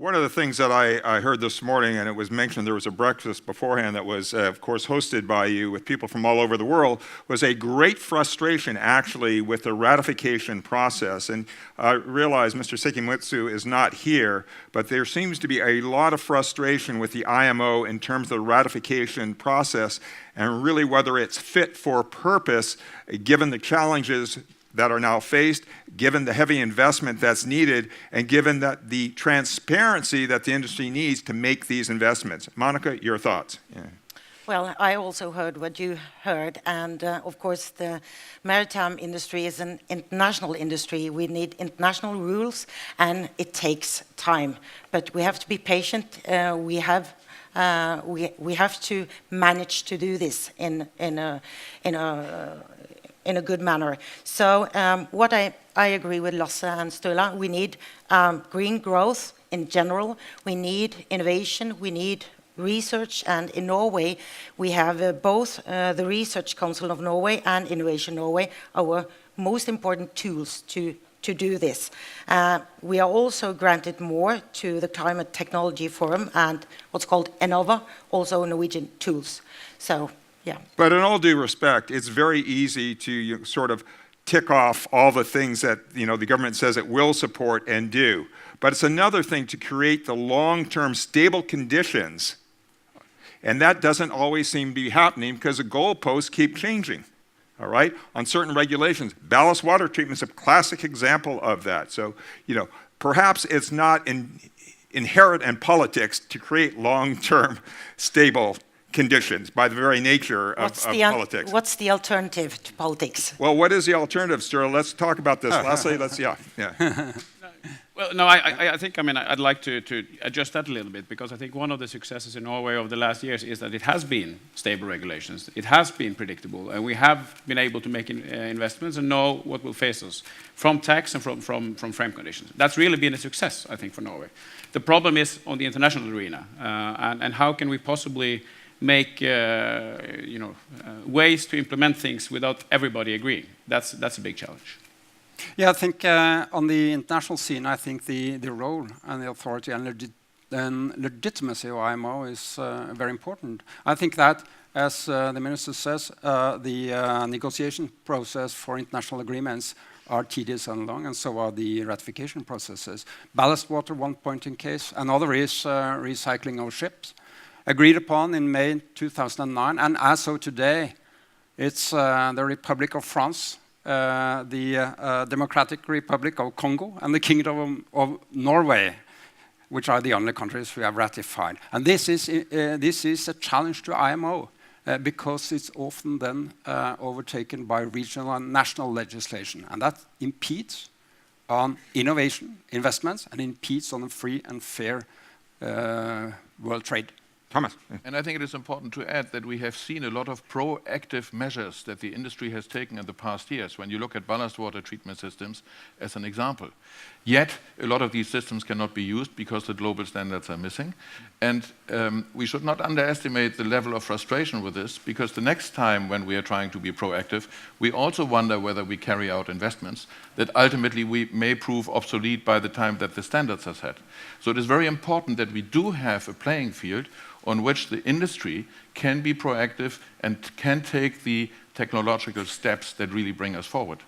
One of the things that I heard this morning, and it was mentioned, there was a breakfast beforehand that was, of course, hosted by you with people from all over the world, was a great frustration, actually, with the ratification process. And I realize Mr. Sekimitsu is not here, but there seems to be a lot of frustration with the IMO in terms of the ratification process, and really whether it's fit for purpose, given the challenges that are now faced, given the heavy investment that's needed, and given that the transparency that the industry needs to make these investments. Monica, your thoughts? Yeah. Well, I also heard what you heard, and of course the maritime industry is an international industry. We need international rules, and it takes time. But we have to be patient. We have to manage to do this in a good manner. So what I agree with Lasse and Sturla, we need green growth in general, we need innovation, we need research, and in Norway we have both the Research Council of Norway and Innovation Norway, our most important tools to do this. We are also granted more to the Climate Technology Forum and what's called Enova, also Norwegian tools. So. Yeah. But in all due respect, it's very easy to sort of tick off all the things that the government says it will support and do. But it's another thing to create the long-term stable conditions, and that doesn't always seem to be happening because the goalposts keep changing. All right, on certain regulations, ballast water treatment is a classic example of that. So perhaps it's not inherent in politics to create long-term stable conditions by the very nature of politics. What's the alternative to politics? Well, what is the alternative, Sturla? Let's talk about this. Lastly, Well, no, I think, I'd like to adjust that a little bit, because I think one of the successes in Norway over the last years is that it has been stable regulations, it has been predictable, and we have been able to make investments and know what will face us from tax and from frame conditions. That's really been a success, I think, for Norway. The problem is on the international arena, and how can we possibly make ways to implement things without everybody agreeing. That's a big challenge. Yeah, I think on the international scene, I think the role and the authority and legitimacy of IMO is very important. I think that, as the Minister says, the negotiation process for international agreements are tedious and long, and so are the ratification processes. Ballast water, one point in case. Another is recycling of ships. Agreed upon in May 2009, and as of today, it's the Republic of France, the Democratic Republic of Congo, and the Kingdom of Norway, which are the only countries who have ratified. And this is a challenge to IMO, because it's often then overtaken by regional and national legislation, and that impedes on innovation, investments, and impedes on a free and fair world trade. Thomas. And I think it is important to add that we have seen a lot of proactive measures that the industry has taken in the past years, when you look at ballast water treatment systems as an example. Yet, a lot of these systems cannot be used because the global standards are missing. And we should not underestimate the level of frustration with this, because the next time when we are trying to be proactive, we also wonder whether we carry out investments that ultimately we may prove obsolete by the time that the standards are set. So it is very important that we do have a playing field on which the industry can be proactive and can take the technological steps that really bring us forward.